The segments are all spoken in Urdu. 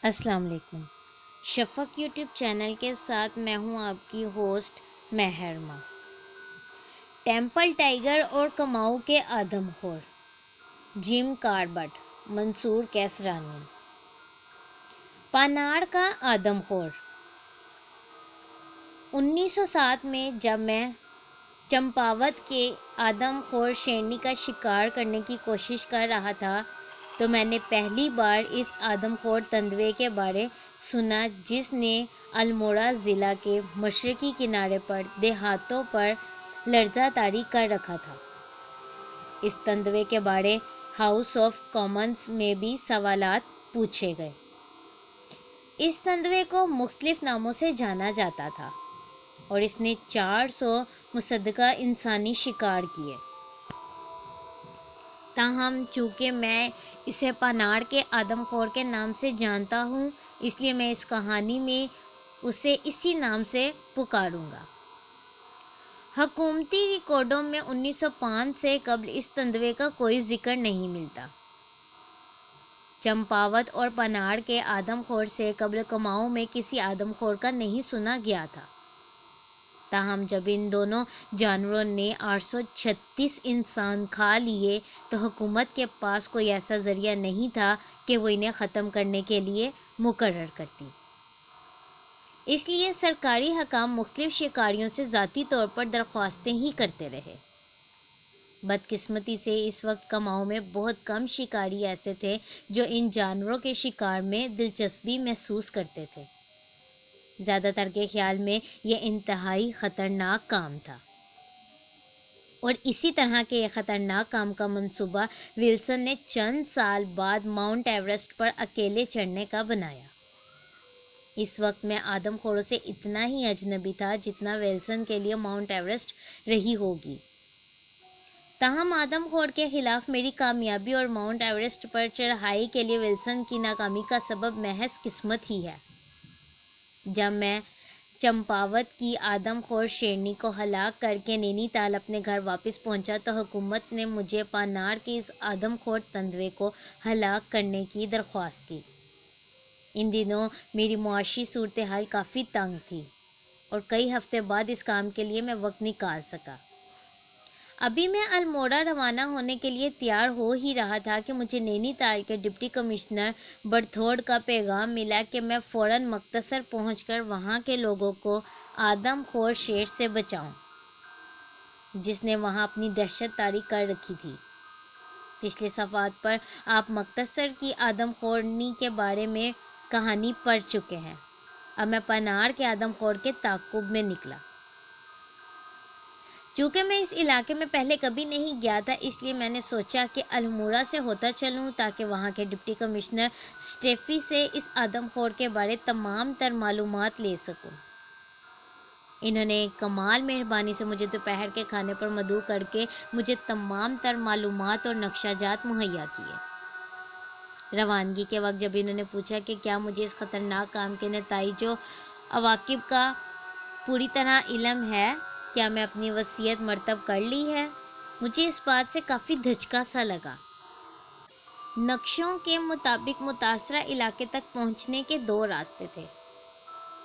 السلام علیکم۔ شفق یوٹیوب چینل کے ساتھ میں ہوں آپ کی ہوسٹ محرمہ۔ ٹیمپل ٹائیگر اور کماؤ کے آدم خور، جم کاربٹ، منصور کیسرانی۔ پاناڑ کا آدم خور۔ 1907 میں جب میں چمپاوت کے آدم خور شیرنی کا شکار کرنے کی کوشش کر رہا تھا تو میں نے پہلی بار اس آدم خور تندوے کے بارے سنا جس نے الموڑا ضلع کے مشرقی کنارے پر دیہاتوں پر لرزہ طاری کر رکھا تھا۔ اس تندوے کے بارے ہاؤس آف کامنز میں بھی سوالات پوچھے گئے۔ اس تندوے کو مختلف ناموں سے جانا جاتا تھا اور اس نے 400 مصدقہ انسانی شکار کیے۔ تاہم چونکہ میں اسے پاناڑ کے آدم خور کے نام سے جانتا ہوں، اس لیے میں اس کہانی میں اسے اسی نام سے پکاروں گا۔ حکومتی ریکارڈوں میں 1905 سے قبل اس تندوے کا کوئی ذکر نہیں ملتا۔ چمپاوت اور پاناڑ کے آدم خور سے قبل کماؤں میں کسی آدم خور کا نہیں سنا گیا تھا۔ تاہم جب ان دونوں جانوروں نے 836 انسان کھا لیے تو حکومت کے پاس کوئی ایسا ذریعہ نہیں تھا کہ وہ انہیں ختم کرنے کے لیے مقرر کرتی۔ اس لیے سرکاری حکام مختلف شکاریوں سے ذاتی طور پر درخواستیں ہی کرتے رہے۔ بدقسمتی سے اس وقت کماؤں میں بہت کم شکاری ایسے تھے جو ان جانوروں کے شکار میں دلچسپی محسوس کرتے تھے۔ زیادہ تر کے خیال میں یہ انتہائی خطرناک کام تھا اور اسی طرح کے ایک خطرناک کام کا منصوبہ ولسن نے چند سال بعد ماؤنٹ ایورسٹ پر اکیلے چڑھنے کا بنایا۔ اس وقت میں آدم خوروں سے اتنا ہی اجنبی تھا جتنا ولسن کے لیے ماؤنٹ ایورسٹ رہی ہوگی۔ تاہم آدم خور کے خلاف میری کامیابی اور ماؤنٹ ایورسٹ پر چڑھائی کے لیے ولسن کی ناکامی کا سبب محض قسمت ہی ہے۔ جب میں چمپاوت کی آدم خور شیرنی کو ہلاک کر کے نینی تال اپنے گھر واپس پہنچا تو حکومت نے مجھے پاناڑ کے اس آدم خور تندوے کو ہلاک کرنے کی درخواست کی۔ ان دنوں میری معاشی صورتحال کافی تنگ تھی اور کئی ہفتے بعد اس کام کے لیے میں وقت نکال سکا۔ ابھی میں الموڑا روانہ ہونے کے لیے تیار ہو ہی رہا تھا کہ مجھے نینی تال کے ڈپٹی کمشنر برتھوڈ کا پیغام ملا کہ میں فوراً مختصر پہنچ کر وہاں کے لوگوں کو آدم خور شیر سے بچاؤں جس نے وہاں اپنی دہشت طاری کر رکھی تھی۔ پچھلے صفحات پر آپ مختصر کی آدم خورنی کے بارے میں کہانی پڑھ چکے ہیں۔ اب میں پاناڑ کے آدم خور کے تعاقب میں نکلا۔ چونکہ میں اس علاقے میں پہلے کبھی نہیں گیا تھا اس لیے میں نے سوچا کہ الموڑا سے ہوتا چلوں تاکہ وہاں کے ڈپٹی کمشنر سٹیفی سے اس آدم خور کے بارے تمام تر معلومات لے سکوں۔ انہوں نے کمال مہربانی سے مجھے دوپہر کے کھانے پر مدعو کر کے مجھے تمام تر معلومات اور نقشہ جات مہیا کیے۔ روانگی کے وقت جب انہوں نے پوچھا کہ کیا مجھے اس خطرناک کام کے نتائج و عواقب کا پوری طرح علم ہے، کیا میں اپنی وصیت مرتب کر لی ہے، مجھے اس بات سے کافی دھچکا سا لگا۔ نقشوں کے مطابق متاثرہ علاقے تک پہنچنے کے دو راستے تھے۔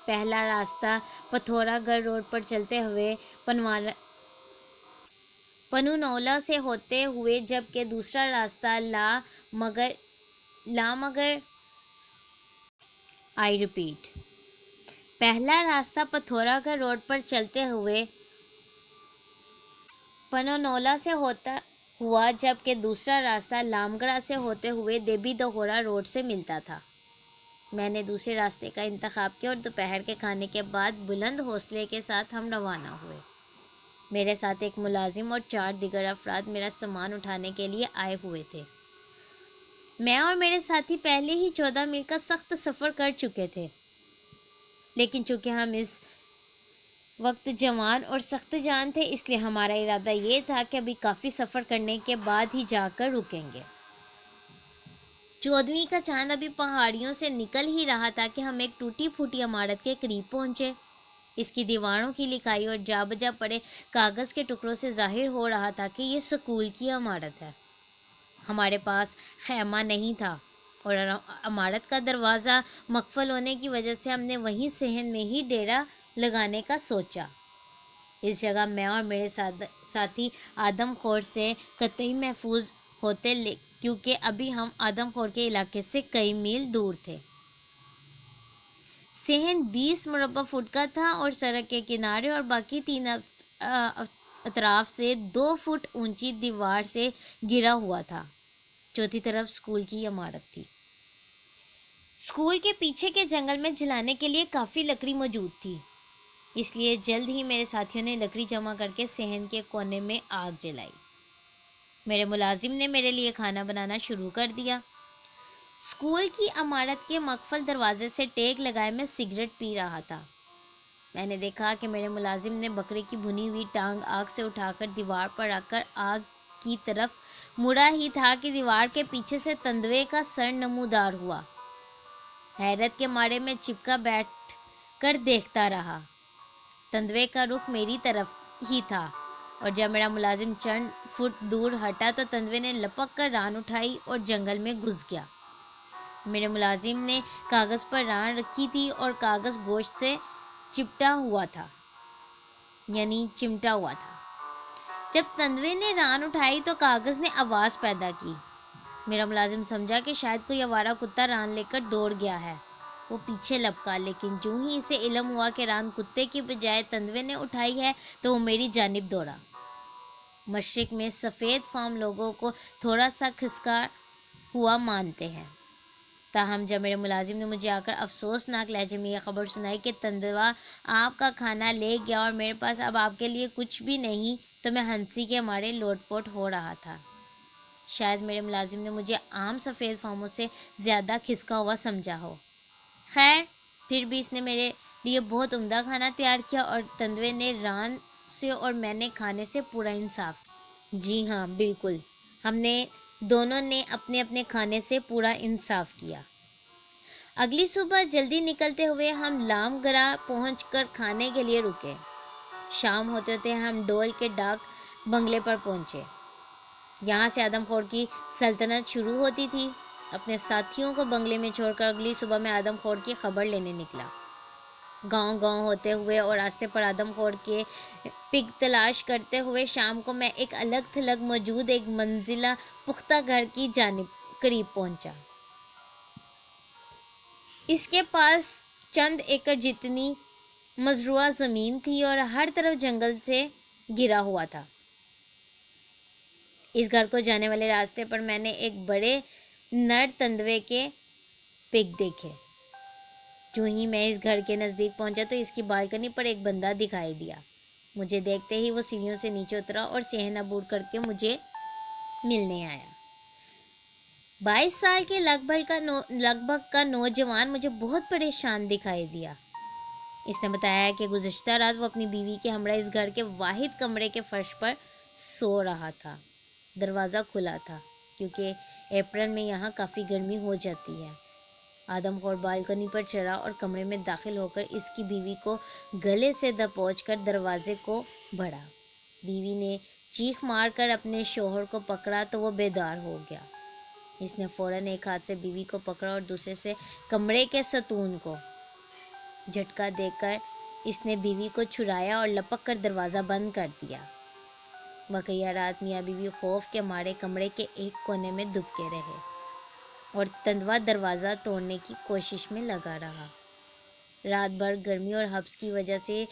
پہلا راستہ پتھورا گڑھ روڈ پر چلتے ہوئے پنونولا سے ہوتے ہوئے جبکہ دوسرا راستہ پہلا راستہ پتھورا گڑھ روڈ پر چلتے ہوئے پنونولا سے ہوتا ہوا جبکہ دوسرا راستہ لامگڑا سے ہوتے ہوئے دیبی دہورا روڈ سے ملتا تھا۔ میں نے دوسرے راستے کا انتخاب کیا اور دوپہر کے کھانے کے بعد بلند حوصلے کے ساتھ ہم روانہ ہوئے۔ میرے ساتھ ایک ملازم اور 4 دیگر افراد میرا سامان اٹھانے کے لیے آئے ہوئے تھے۔ میں اور میرے ساتھی پہلے ہی 14 میل کا سخت سفر کر چکے تھے، لیکن چونکہ ہم اس وقت جوان اور سخت جان تھے اس لیے ہمارا ارادہ یہ تھا کہ ابھی کافی سفر کرنے کے بعد ہی جا کر رکیں گے۔ 14ویں کا چاند ابھی پہاڑیوں سے نکل ہی رہا تھا کہ ہم ایک ٹوٹی پھوٹی عمارت کے قریب پہنچے۔ اس کی دیواروں کی لکھائی اور جا بجا پڑے کاغذ کے ٹکڑوں سے ظاہر ہو رہا تھا کہ یہ سکول کی عمارت ہے۔ ہمارے پاس خیمہ نہیں تھا اور عمارت کا دروازہ مقفل ہونے کی وجہ سے ہم نے وہیں صحن میں ہی ڈیرا لگانے کا سوچا۔ اس جگہ میں اور میرے ساتھی آدم خور سے قطعی محفوظ ہوتے کیونکہ ابھی ہم آدم خور کے علاقے سے کئی میل دور تھے۔ صحن 20 مربع فٹ کا تھا اور سڑک کے کنارے اور باقی 3 اطراف سے 2 فٹ اونچی دیوار سے گھرا ہوا تھا۔ چوتھی طرف اسکول کی عمارت تھی۔ اسکول کے پیچھے کے جنگل میں جلانے کے لیے کافی لکڑی موجود تھی، اس لیے جلد ہی میرے ساتھیوں نے لکڑی جمع کر کے صحن کے کونے میں آگ جلائی۔ میرے ملازم نے میرے لیے کھانا بنانا شروع کر دیا۔ اسکول کی عمارت کے مقفل دروازے سے ٹیک لگائے میں سگریٹ پی رہا تھا۔ میں نے دیکھا کہ میرے ملازم نے بکرے کی بھنی ہوئی ٹانگ آگ سے اٹھا کر دیوار پر رکھ کر آگ کی طرف مڑا ہی تھا کہ دیوار کے پیچھے سے تندوے کا سر نمودار ہوا۔ حیرت کے مارے میں چپکا بیٹھ کر دیکھتا رہا۔ تندوے کا رخ میری طرف ہی تھا اور جب میرا ملازم چند فٹ دور ہٹا تو تندوے نے لپک کر ران اٹھائی اور جنگل میں گھس گیا۔ میرے ملازم نے کاغذ پر ران رکھی تھی اور کاغذ گوشت سے چمٹا ہوا تھا۔ جب تندوے نے ران اٹھائی تو کاغذ نے آواز پیدا کی۔ میرا ملازم سمجھا کہ شاید کوئی آوارہ کتا ران لے کر دوڑ گیا ہے۔ وہ پیچھے لپکا، لیکن جو ہی اسے علم ہوا کہ ران کتے کی بجائے تندوے نے اٹھائی ہے تو وہ میری جانب دوڑا۔ مشرق میں سفید فام لوگوں کو تھوڑا سا کھسکا ہوا مانتے ہیں، تاہم جب میرے ملازم نے مجھے آ کر افسوسناک لہجے میں یہ خبر سنائی کہ تندوا آپ کا کھانا لے گیا اور میرے پاس اب آپ کے لیے کچھ بھی نہیں، تو میں ہنسی کے مارے لوٹ پوٹ ہو رہا تھا۔ شاید میرے ملازم نے مجھے عام سفید فاموں سے زیادہ کھسکا ہوا سمجھا ہو۔ خیر، پھر بھی اس نے میرے لیے بہت عمدہ کھانا تیار کیا اور تندوے نے ران سے اور میں نے کھانے سے پورا انصاف کیا۔ جی ہاں، بالکل، ہم نے دونوں نے اپنے اپنے کھانے سے پورا انصاف کیا۔ اگلی صبح جلدی نکلتے ہوئے ہم لام گڑا پہنچ کر کھانے کے لیے رکے۔ شام ہوتے ہوتے ہم ڈول کے ڈاک بنگلے پر پہنچے۔ یہاں سے آدم خور کی سلطنت شروع ہوتی تھی۔ اپنے ساتھیوں کو بنگلے میں چھوڑ کر اگلی صبح میں آدم خور کی خبر لینے نکلا۔ گاؤں گاؤں ہوتے ہوئے اور راستے پر آدم خور کے پگ تلاش کرتے ہوئے شام کو میں ایک الگ تھلگ موجود ایک منزلہ پختہ گھر کی قریب پہنچا۔ اس کے پاس چند ایکڑ جتنی مزروعہ زمین تھی اور ہر طرف جنگل سے گھرا ہوا تھا۔ اس گھر کو جانے والے راستے پر میں نے ایک بڑے نر تندوے کے پگ دیکھے۔ جو ہی میں اس گھر کے نزدیک پہنچا تو اس کی بالکنی پر ایک بندہ دکھائی دیا۔ مجھے دیکھتے ہی وہ سیڑھیوں سے نیچے اترا اور صحن عبور کر کے مجھے ملنے آیا۔ 22 سال کے لگ بھگ کا نوجوان مجھے بہت پریشان دکھائی دیا۔ اس نے بتایا کہ گزشتہ رات وہ اپنی بیوی کے ہمراہ اس گھر کے واحد کمرے کے فرش پر سو رہا تھا۔ دروازہ کھلا تھا کیونکہ اپریل میں یہاں کافی گرمی ہو جاتی ہے۔ آدم خور بالکنی پر چڑھا اور کمرے میں داخل ہو کر اس کی بیوی کو گلے سے دبوچ کر دروازے کو بھرا۔ بیوی نے چیخ مار کر اپنے شوہر کو پکڑا تو وہ بیدار ہو گیا۔ اس نے فوراً ایک ہاتھ سے بیوی کو پکڑا اور دوسرے سے کمرے کے ستون کو جھٹکا دے کر اس نے بیوی کو چھڑایا اور لپک کر دروازہ بند کر دیا۔ بقیہ رات میاں بیوی خوف کے مارے کمرے کے ایک کونے میں دبکے رہے اور تندوا دروازہ توڑنے کی کوشش میں لگا رہا۔ رات بھر گرمی اور حبس کی وجہ سے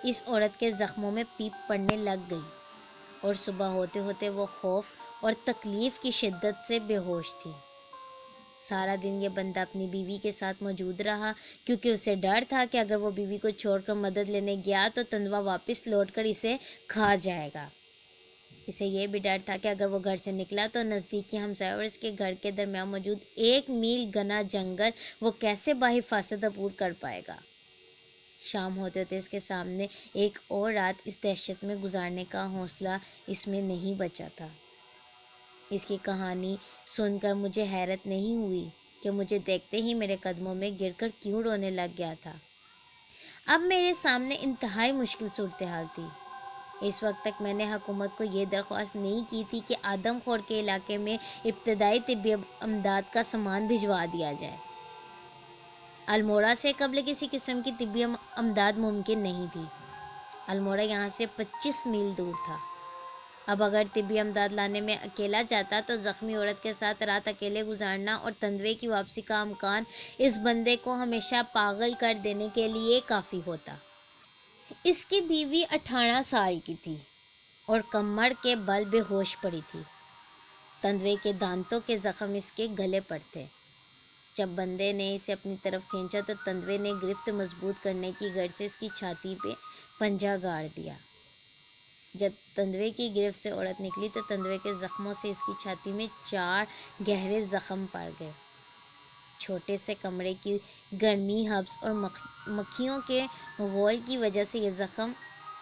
اس عورت کے زخموں میں پیپ پڑنے لگ گئی اور صبح ہوتے ہوتے وہ خوف اور تکلیف کی شدت سے بے ہوش تھی۔ سارا دن یہ بندہ اپنی بیوی کے ساتھ موجود رہا کیونکہ اسے ڈر تھا کہ اگر وہ بیوی کو چھوڑ کر مدد لینے گیا تو تندوا واپس لوٹ کر اسے کھا جائے گا۔ اسے یہ بھی ڈر تھا کہ اگر وہ گھر سے نکلا تو نزدیکی ہمسایہ اور اس کے گھر کے درمیان موجود 1 میل گنا جنگل وہ کیسے بحفاظت عبور کر پائے گا۔ شام ہوتے ہوتے اس کے سامنے ایک اور رات اس دہشت میں گزارنے کا حوصلہ اس میں نہیں بچا تھا۔ اس کی کہانی سن کر مجھے حیرت نہیں ہوئی کہ مجھے دیکھتے ہی میرے قدموں میں گر کر کیوں رونے لگ گیا تھا۔ اب میرے سامنے انتہائی مشکل صورتحال تھی۔ اس وقت تک میں نے حکومت کو یہ درخواست نہیں کی تھی کہ آدم خور کے علاقے میں ابتدائی طبی امداد کا سامان بھجوا دیا جائے۔ الموڑا سے قبل کسی قسم کی طبی امداد ممکن نہیں تھی۔ الموڑا یہاں سے 25 میل دور تھا۔ اب اگر طبی امداد لانے میں اکیلا جاتا تو زخمی عورت کے ساتھ رات اکیلے گزارنا اور تندوے کی واپسی کا امکان اس بندے کو ہمیشہ پاگل کر دینے کے لیے کافی ہوتا۔ اس کی بیوی 18 سال کی تھی اور کمر کے بل بے ہوش پڑی تھی۔ تندوے کے دانتوں کے زخم اس کے گلے پر تھے۔ جب بندے نے اسے اپنی طرف کھینچا تو تندوے نے گرفت مضبوط کرنے کی غرض سے اس کی چھاتی پہ پنجہ گاڑ دیا۔ جب تندوے کی گرفت سے عورت نکلی تو تندوے کے زخموں سے اس کی چھاتی میں 4 گہرے زخم پڑ گئے۔ چھوٹے سے کمرے کی گرمی، حبس اور مکھیوں کے غول کی وجہ سے یہ زخم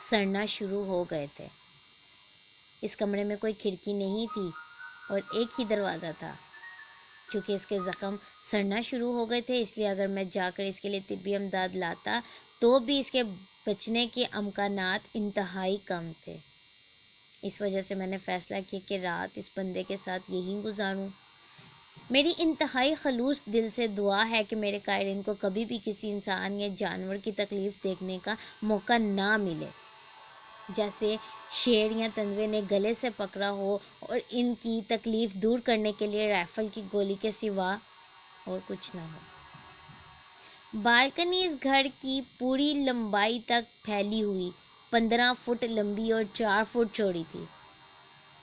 سڑنا شروع ہو گئے تھے۔ اس کمرے میں کوئی کھڑکی نہیں تھی اور ایک ہی دروازہ تھا۔ چونکہ اس کے زخم سڑنا شروع ہو گئے تھے، اس لیے اگر میں جا کر اس کے لیے طبی امداد لاتا تو بھی اس کے بچنے کے امکانات انتہائی کم تھے۔ اس وجہ سے میں نے فیصلہ کیا کہ رات اس بندے کے ساتھ یہیں گزاروں۔ میری انتہائی خلوص دل سے دعا ہے کہ میرے قائرین کو کبھی بھی کسی انسان یا جانور کی تکلیف دیکھنے کا موقع نہ ملے، جیسے شیر یا تندوے نے گلے سے پکڑا ہو، اور ان کی تکلیف دور کرنے کے لیے رائفل کی گولی کے سوا اور کچھ نہ ہو۔ بالکنی اس گھر کی پوری لمبائی تک پھیلی ہوئی 15 فٹ لمبی اور 4 فٹ چوڑی تھی۔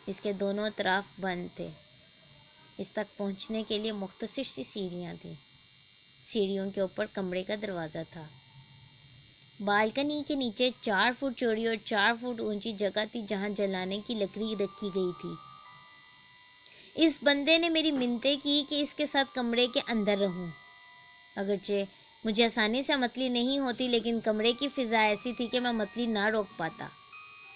اس کے دونوں اطراف بند تھے۔ اس تک پہنچنے کے لیے مختصر سی سیڑھیاں تھیں۔ سیڑھیوں کے اوپر کمرے کا دروازہ تھا۔ بالکنی کے نیچے 4 فٹ چوڑی اور 4 فٹ اونچی جگہ تھی جہاں جلانے کی لکڑی رکھی گئی تھی۔ اس بندے نے میری منتیں کی کہ اس کے ساتھ کمرے کے اندر رہوں۔ اگرچہ مجھے آسانی سے متلی نہیں ہوتی، لیکن کمرے کی فضا ایسی تھی کہ میں متلی نہ روک پاتا۔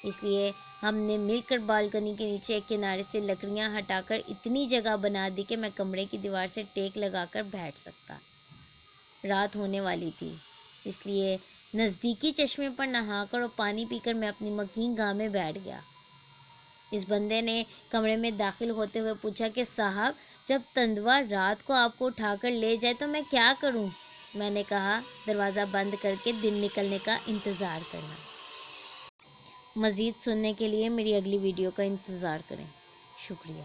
اس لیے ہم نے مل کر بالکنی کے نیچے ایک کنارے سے لکڑیاں ہٹا کر اتنی جگہ بنا دی کہ میں کمرے کی دیوار سے ٹیک لگا کر بیٹھ سکتا۔ رات ہونے والی تھی، اس لیے نزدیکی چشمے پر نہا کر اور پانی پی کر میں اپنی مکین گاہ میں بیٹھ گیا۔ اس بندے نے کمرے میں داخل ہوتے ہوئے پوچھا کہ صاحب، جب تندوا رات کو آپ کو اٹھا کر لے جائے تو میں کیا کروں؟ میں نے کہا، دروازہ بند کر کے دن نکلنے کا انتظار کرنا۔ مزید سننے کے لیے میری اگلی ویڈیو کا انتظار کریں۔ شکریہ۔